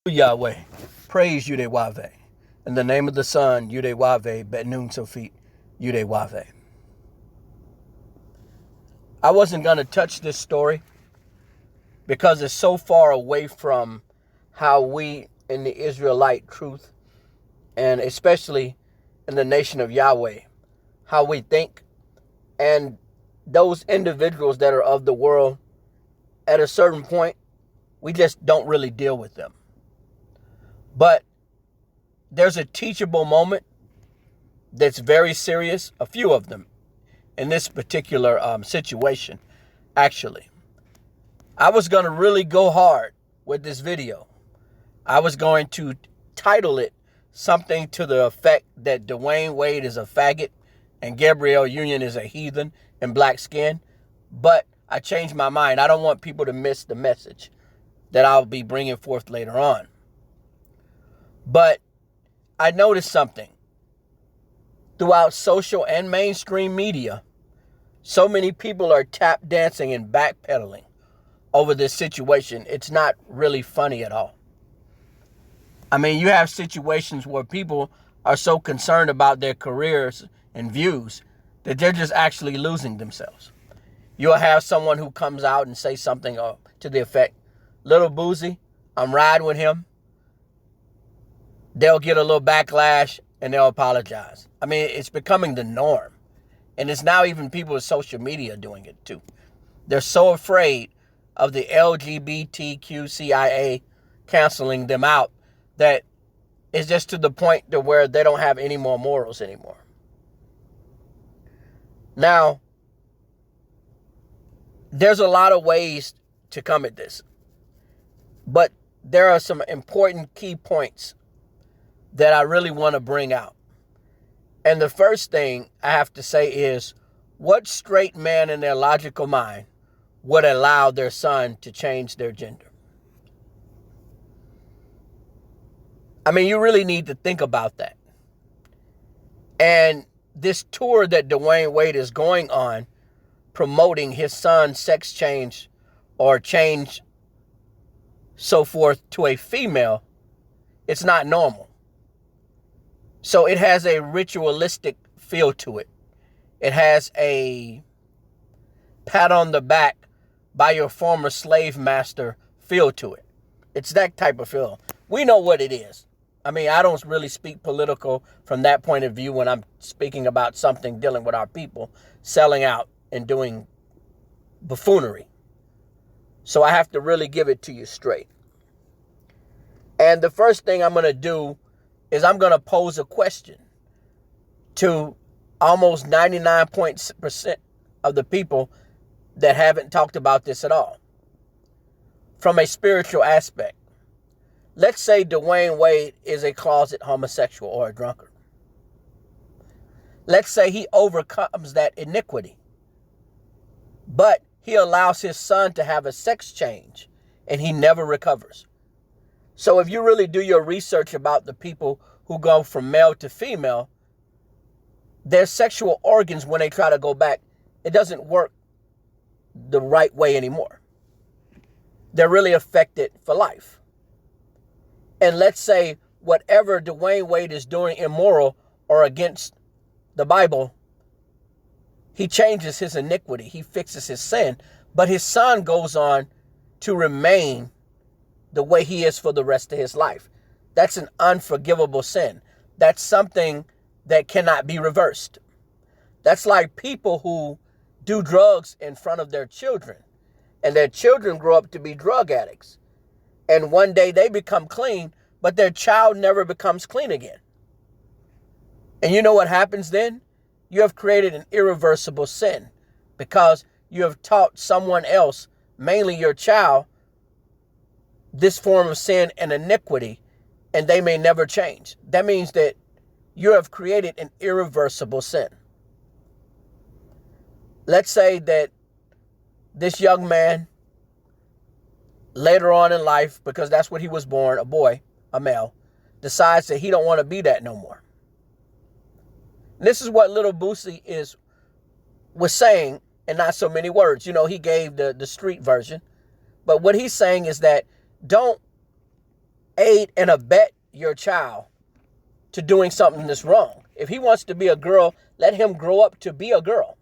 Yahweh, praise YAHWEH. In the name of the Son, YAHWEH, Bet-Nun Sofit, YAHWEH. I wasn't going to touch this story because it's so far away from how we in the Israelite truth, and especially in the nation of Yahweh, how we think, and those individuals that are of the world, at a certain point, we just don't really deal with them. But there's a teachable moment that's very serious, a few of them, in this particular situation, actually. I was going to really go hard with this video. I was going to title it something to the effect that Dwyane Wade is a faggot and Gabrielle Union is a heathen in black skin. But I changed my mind. I don't want people to miss the message that I'll be bringing forth later on. But I noticed something. Throughout social and mainstream media, so many people are tap dancing and backpedaling over this situation. It's not really funny at all. I mean, you have situations where people are so concerned about their careers and views that they're just actually losing themselves. You'll have someone who comes out and say something to the effect, "Little Boozy, I'm riding with him." They'll get a little backlash and they'll apologize. I mean, it's becoming the norm. And it's now even people with social media doing it too. They're so afraid of the LGBTQCIA canceling them out that it's just to the point to where they don't have any more morals anymore. Now, there's a lot of ways to come at this. But there are some important key points that I really want to bring out. And the first thing I have to say is, what straight man in their logical mind would allow their son to change their gender? I mean, you really need to think about that. And this tour that Dwyane Wade is going on, promoting his son's sex change or change so forth to a female, it's not normal. So it has a ritualistic feel to it. It has a pat on the back by your former slave master feel to it. It's that type of feel. We know what it is. I mean, I don't really speak political from that point of view when I'm speaking about something dealing with our people selling out and doing buffoonery. So I have to really give it to you straight. And the first thing I'm going to do is I'm going to pose a question to almost 99% of the people that haven't talked about this at all. From a spiritual aspect, let's say Dwyane Wade is a closet homosexual or a drunkard. Let's say he overcomes that iniquity, but he allows his son to have a sex change and he never recovers. So if you really do your research about the people who go from male to female, their sexual organs, when they try to go back, it doesn't work the right way anymore. They're really affected for life. And let's say whatever Dwyane Wade is doing immoral or against the Bible, he changes his iniquity, he fixes his sin, but his son goes on to remain the way he is for the rest of his life. That's an unforgivable sin. That's something that cannot be reversed. That's like people who do drugs in front of their children, and their children grow up to be drug addicts. And one day they become clean, but their child never becomes clean again. And you know what happens then? You have created an irreversible sin because you have taught someone else, mainly your child, this form of sin and iniquity, and they may never change. That means that you have created an irreversible sin. Let's say that this young man, later on in life, because that's what he was born, a boy, a male, decides that he don't want to be that no more. And this is what Little Boosie was saying in not so many words. You know, he gave the street version. But what he's saying is that don't aid and abet your child to doing something that's wrong. If he wants to be a girl, let him grow up to be a girl.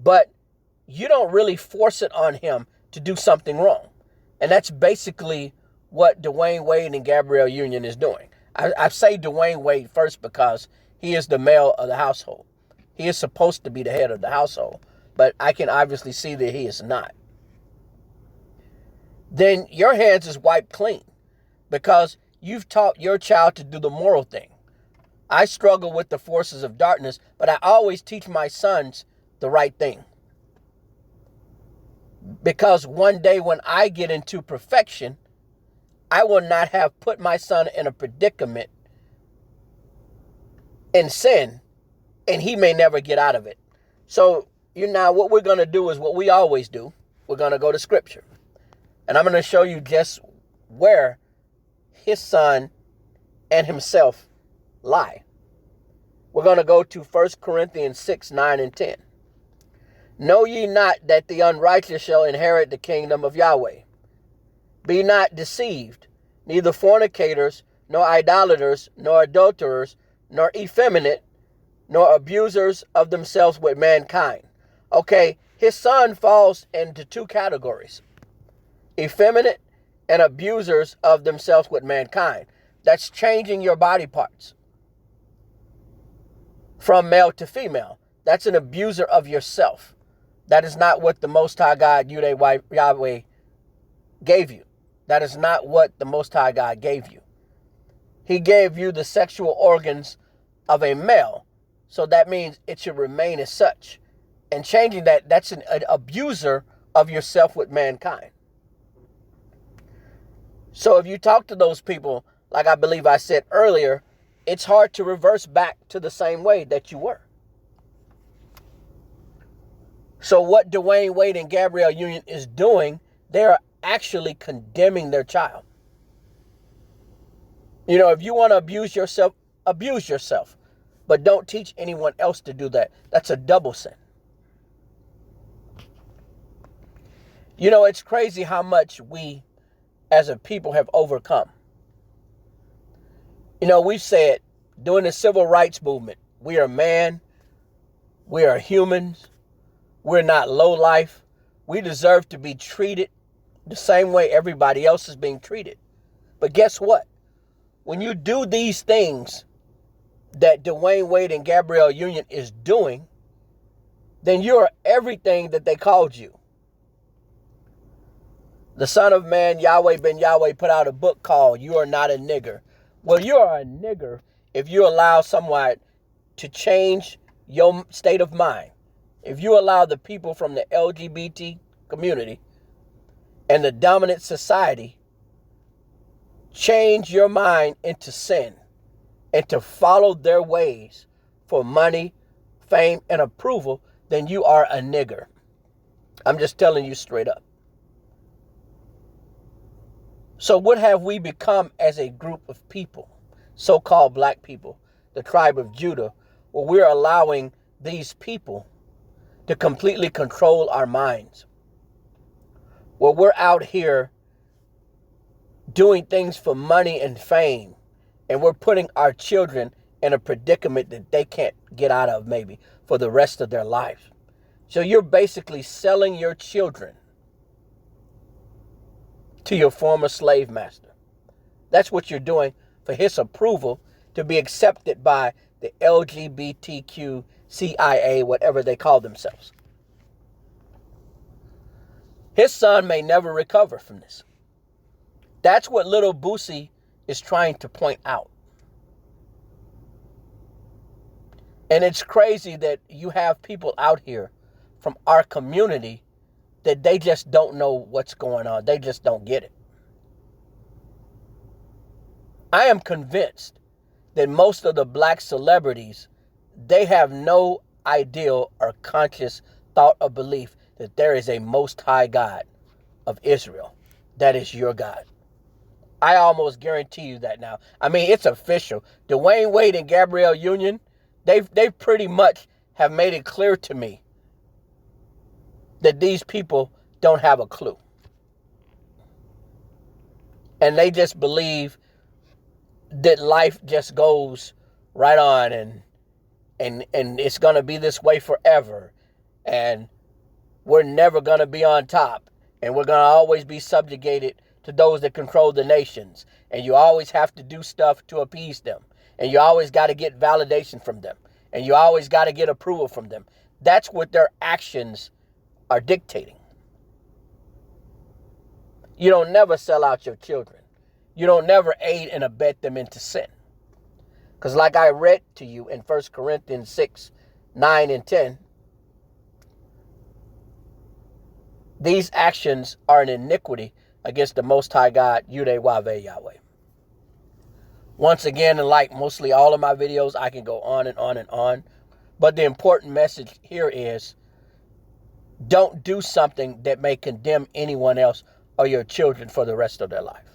But you don't really force it on him to do something wrong. And that's basically what Dwyane Wade and Gabrielle Union is doing. I say Dwyane Wade first because he is the male of the household. He is supposed to be the head of the household, but I can obviously see that he is not. Then your hands is wiped clean because you've taught your child to do the moral thing. I struggle with the forces of darkness, but I always teach my sons the right thing. Because one day when I get into perfection, I will not have put my son in a predicament in sin, and he may never get out of it. So, what we're going to do is what we always do. We're going to go to Scripture. And I'm going to show you just where his son and himself lie. We're going to go to 1 Corinthians 6, 9, and 10. Know ye not that the unrighteous shall inherit the kingdom of Yahweh? Be not deceived, neither fornicators, nor idolaters, nor adulterers, nor effeminate, nor abusers of themselves with mankind. Okay, his son falls into two categories. Effeminate and abusers of themselves with mankind. That's changing your body parts from male to female. That's an abuser of yourself. That is not what the Most High God, YAHWEH, gave you. That is not what the Most High God gave you. He gave you the sexual organs of a male. So that means it should remain as such. And changing that, that's an abuser of yourself with mankind. So if you talk to those people, like I believe I said earlier, it's hard to reverse back to the same way that you were. So what Dwyane Wade and Gabrielle Union is doing, they are actually condemning their child. If you want to abuse yourself, abuse yourself. But don't teach anyone else to do that. That's a double sin. It's crazy how much we as a people have overcome. We've said during the civil rights movement, we are man, we are humans, we're not low life. We deserve to be treated the same way everybody else is being treated. But guess what? When you do these things that Dwyane Wade and Gabrielle Union is doing, then you're everything that they called you. The Son of Man, Yahweh ben Yahweh, put out a book called You Are Not a Nigger. Well, you are a nigger if you allow someone to change your state of mind. If you allow the people from the LGBT community and the dominant society change your mind into sin and to follow their ways for money, fame, and approval, then you are a nigger. I'm just telling you straight up. So what have we become as a group of people, so-called black people, the tribe of Judah, where we're allowing these people to completely control our minds? Where we're out here doing things for money and fame, and we're putting our children in a predicament that they can't get out of maybe for the rest of their life. So you're basically selling your children to your former slave master. That's what you're doing for his approval to be accepted by the LGBTQ CIA, whatever they call themselves. His son may never recover from this. That's what little Boosie is trying to point out. And it's crazy that you have people out here from our community that they just don't know what's going on. They just don't get it. I am convinced that most of the black celebrities, they have no ideal or conscious thought or belief that there is a Most High God of Israel. That is your God. I almost guarantee you that now. I mean, it's official. Dwyane Wade and Gabrielle Union, they pretty much have made it clear to me that these people don't have a clue. And they just believe that life just goes right on and it's going to be this way forever. And we're never going to be on top. And we're going to always be subjugated to those that control the nations. And you always have to do stuff to appease them. And you always got to get validation from them. And you always got to get approval from them. That's what their actions are dictating. You don't never sell out your children. You don't never aid and abet them into sin. Because like I read to you in 1 Corinthians 6, 9 and 10, these actions are an iniquity against the Most High God, YAHWEH, Yahweh. Once again, and like mostly all of my videos, I can go on and on and on. But the important message here is, don't do something that may condemn anyone else or your children for the rest of their life.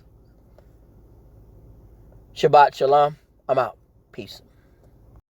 Shabbat Shalom. I'm out. Peace.